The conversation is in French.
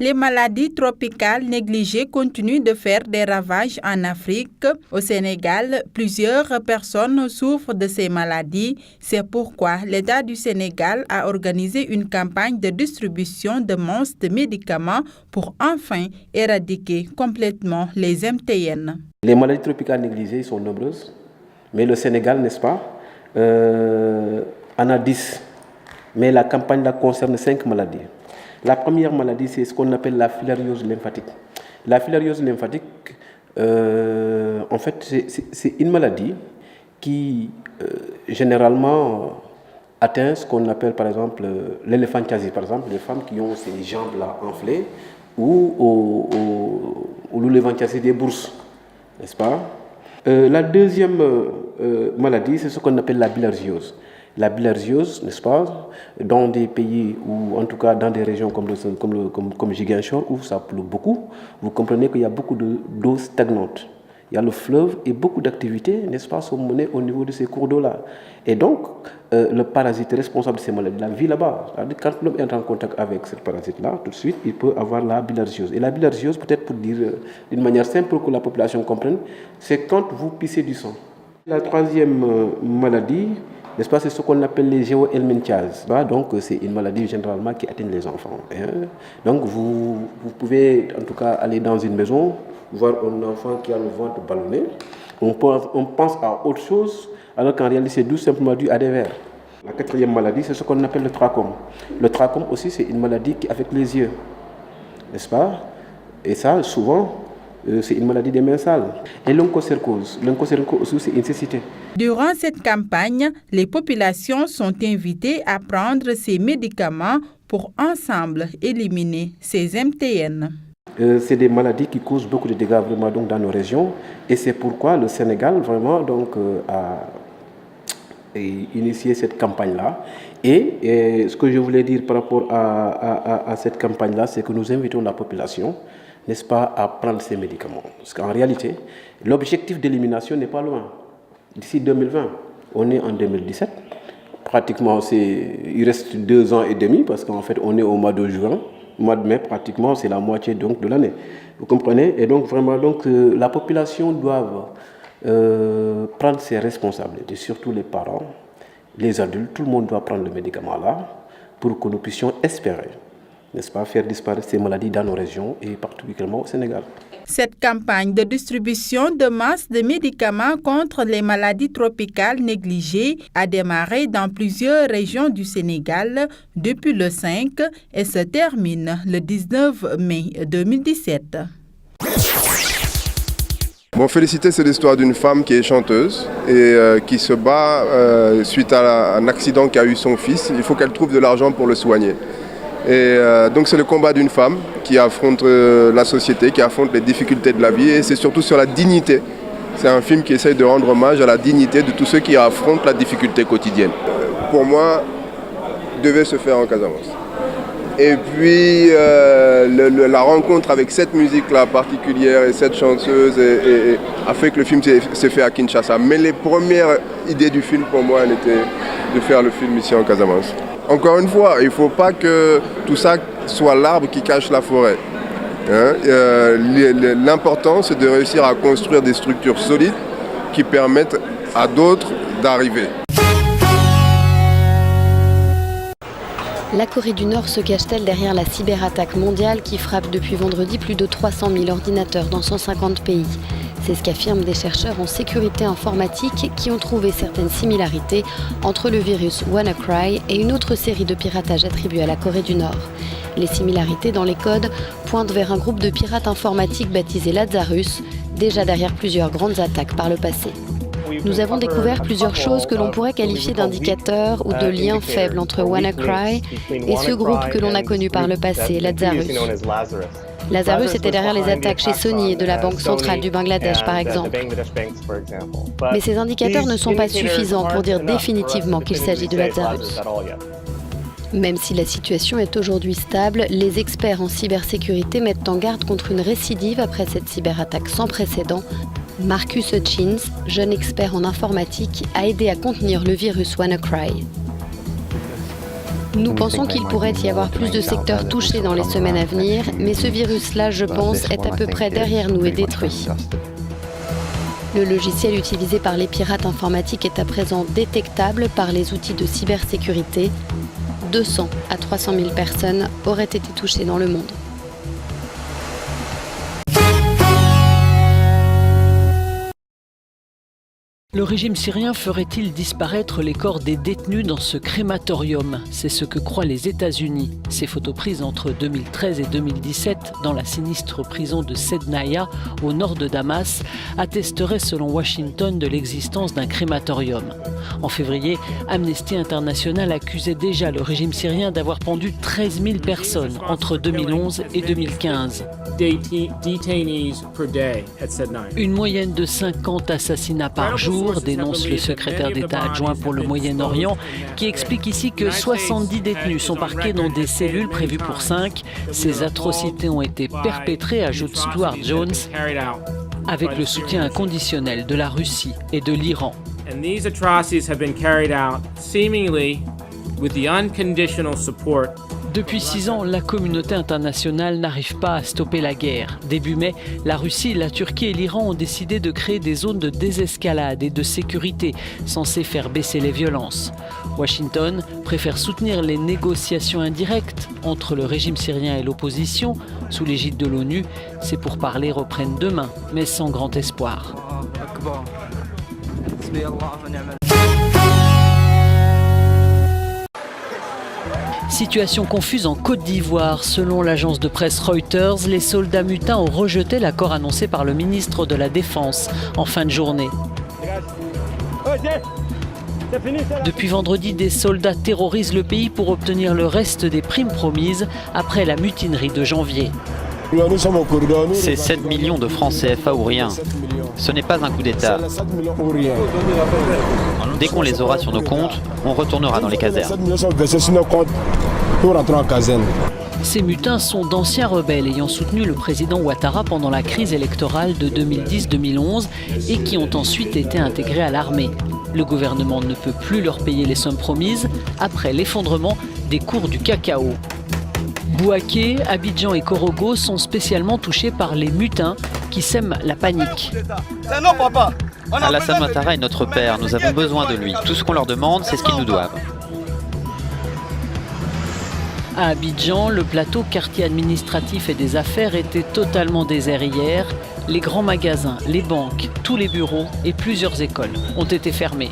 Les maladies tropicales négligées continuent de faire des ravages en Afrique. Au Sénégal, plusieurs personnes souffrent de ces maladies. C'est pourquoi l'État du Sénégal a organisé une campagne de distribution de monstres de médicaments pour enfin éradiquer complètement les MTN. Les maladies tropicales négligées sont nombreuses, mais le Sénégal, n'est-ce pas, en a 10. Mais la campagne là concerne 5 maladies. La première maladie, c'est ce qu'on appelle la filariose lymphatique. La filariose lymphatique, en fait, c'est une maladie qui, généralement, atteint ce qu'on appelle, par exemple, l'éléphantiasie. Par exemple, les femmes qui ont ces jambes-là enflées ou l'éléphantiasie des bourses, n'est-ce pas? La deuxième maladie, c'est ce qu'on appelle la bilharziose. La bilharziose, n'est-ce pas, dans des pays ou en tout cas dans des régions comme Ziguinchor où ça pleut beaucoup, vous comprenez qu'il y a beaucoup d'eau stagnante. Il y a le fleuve et beaucoup d'activités, n'est-ce pas, sont menées au niveau de ces cours d'eau-là. Et donc, le parasite responsable de ces maladies-là vit là-bas. C'est-à-dire quand l'homme est en contact avec ce parasite-là, tout de suite, il peut avoir la bilharziose. Et la bilharziose, peut-être pour dire d'une manière simple pour que la population comprenne, c'est quand vous pissez du sang. La troisième maladie, n'est-ce pas, c'est ce qu'on appelle les géohelminthiases. Donc, c'est une maladie généralement qui atteint les enfants. Donc, vous pouvez en tout cas aller dans une maison, voir un enfant qui a le ventre ballonné. On pense à autre chose, alors qu'en réalité, c'est tout simplement dû à des vers. La quatrième maladie, c'est ce qu'on appelle le trachome. Le trachome aussi, c'est une maladie qui affecte les yeux, n'est-ce pas? Et ça, souvent, c'est une maladie des mains sales. Et l'onchocercose aussi, c'est une cécité. Durant cette campagne, les populations sont invitées à prendre ces médicaments pour ensemble éliminer ces MTN. C'est des maladies qui causent beaucoup de dégâts vraiment donc, dans nos régions. Et c'est pourquoi le Sénégal vraiment donc, a initié cette campagne-là. Et ce que je voulais dire par rapport à cette campagne-là, c'est que nous invitons la population, n'est-ce pas, à prendre ces médicaments. Parce qu'en réalité, l'objectif d'élimination n'est pas loin. D'ici 2020, on est en 2017. Pratiquement, il reste 2 ans et demi parce qu'en fait, on est au mois de juin. Au mois de mai, pratiquement, c'est la moitié donc, de l'année. Vous comprenez? Et donc, vraiment, la population doit prendre ses responsabilités, surtout les parents, les adultes. Tout le monde doit prendre le médicament là pour que nous puissions espérer, n'est-ce pas, faire disparaître ces maladies dans nos régions et particulièrement au Sénégal. Cette campagne de distribution de masse de médicaments contre les maladies tropicales négligées a démarré dans plusieurs régions du Sénégal depuis le 5 et se termine le 19 mai 2017. Bon, Félicité, c'est l'histoire d'une femme qui est chanteuse et qui se bat suite à un accident qu'a eu son fils. Il faut qu'elle trouve de l'argent pour le soigner. Et donc c'est le combat d'une femme qui affronte la société, qui affronte les difficultés de la vie et c'est surtout sur la dignité. C'est un film qui essaye de rendre hommage à la dignité de tous ceux qui affrontent la difficulté quotidienne. Pour moi, devait se faire en Casamance. Et puis la rencontre avec cette musique-là particulière et cette chanteuse a fait que le film s'est fait à Kinshasa. Mais les premières idées du film pour moi, elles étaient de faire le film ici en Casamance. Encore une fois, il ne faut pas que tout ça soit l'arbre qui cache la forêt. L'important, c'est de réussir à construire des structures solides qui permettent à d'autres d'arriver. La Corée du Nord se cache-t-elle derrière la cyberattaque mondiale qui frappe depuis vendredi plus de 300 000 ordinateurs dans 150 pays? C'est ce qu'affirment des chercheurs en sécurité informatique qui ont trouvé certaines similarités entre le virus WannaCry et une autre série de piratages attribués à la Corée du Nord. Les similarités dans les codes pointent vers un groupe de pirates informatiques baptisé Lazarus, déjà derrière plusieurs grandes attaques par le passé. Nous avons découvert plusieurs choses que l'on pourrait qualifier d'indicateurs ou de liens faibles entre WannaCry et ce groupe que l'on a connu par le passé, Lazarus. Lazarus était derrière les attaques chez Sony et de la Banque centrale du Bangladesh, par exemple. Mais ces indicateurs ne sont pas suffisants pour dire définitivement qu'il s'agit de Lazarus. Même si la situation est aujourd'hui stable, les experts en cybersécurité mettent en garde contre une récidive après cette cyberattaque sans précédent. Marcus Hutchins, jeune expert en informatique, a aidé à contenir le virus WannaCry. Nous pensons qu'il pourrait y avoir plus de secteurs touchés dans les semaines à venir, mais ce virus-là, je pense, est à peu près derrière nous et détruit. Le logiciel utilisé par les pirates informatiques est à présent détectable par les outils de cybersécurité. 200 à 300 000 personnes auraient été touchées dans le monde. Le régime syrien ferait-il disparaître les corps des détenus dans ce crématorium? C'est ce que croient les États-Unis. Ces photos prises entre 2013 et 2017 dans la sinistre prison de Sednaya, au nord de Damas, attesteraient selon Washington de l'existence d'un crématorium. En février, Amnesty International accusait déjà le régime syrien d'avoir pendu 13 000 personnes entre 2011 et 2015. Une moyenne de 50 assassinats par jour, dénonce le secrétaire d'État adjoint pour le Moyen-Orient, qui explique ici que 70 détenus sont parqués dans des cellules prévues pour 5. Ces atrocités ont été perpétrées, ajoute Stuart Jones, avec le soutien inconditionnel de la Russie et de l'Iran. And these atrocities have been carried out seemingly with the unconditional support. Depuis 6 ans, la communauté internationale n'arrive pas à stopper la guerre. Début mai, la Russie, la Turquie et l'Iran ont décidé de créer des zones de désescalade et de sécurité censées faire baisser les violences. Washington préfère soutenir les négociations indirectes entre le régime syrien et l'opposition sous l'égide de l'ONU. Ces pourparlers reprennent demain, mais sans grand espoir. Situation confuse en Côte d'Ivoire. Selon l'agence de presse Reuters, les soldats mutins ont rejeté l'accord annoncé par le ministre de la Défense en fin de journée. Depuis vendredi, des soldats terrorisent le pays pour obtenir le reste des primes promises après la mutinerie de janvier. C'est 7 millions de francs CFA ou rien. Ce n'est pas un coup d'État. Dès qu'on les aura sur nos comptes, on retournera dans les casernes. Ces mutins sont d'anciens rebelles ayant soutenu le président Ouattara pendant la crise électorale de 2010-2011 et qui ont ensuite été intégrés à l'armée. Le gouvernement ne peut plus leur payer les sommes promises après l'effondrement des cours du cacao. Bouaké, Abidjan et Korogo sont spécialement touchés par les mutins qui sèment la panique. Alassane Ouattara est notre père, nous avons besoin de lui. Tout ce qu'on leur demande, c'est ce qu'ils nous doivent. À Abidjan, le plateau quartier administratif et des affaires était totalement désert hier. Les grands magasins, les banques, tous les bureaux et plusieurs écoles ont été fermés.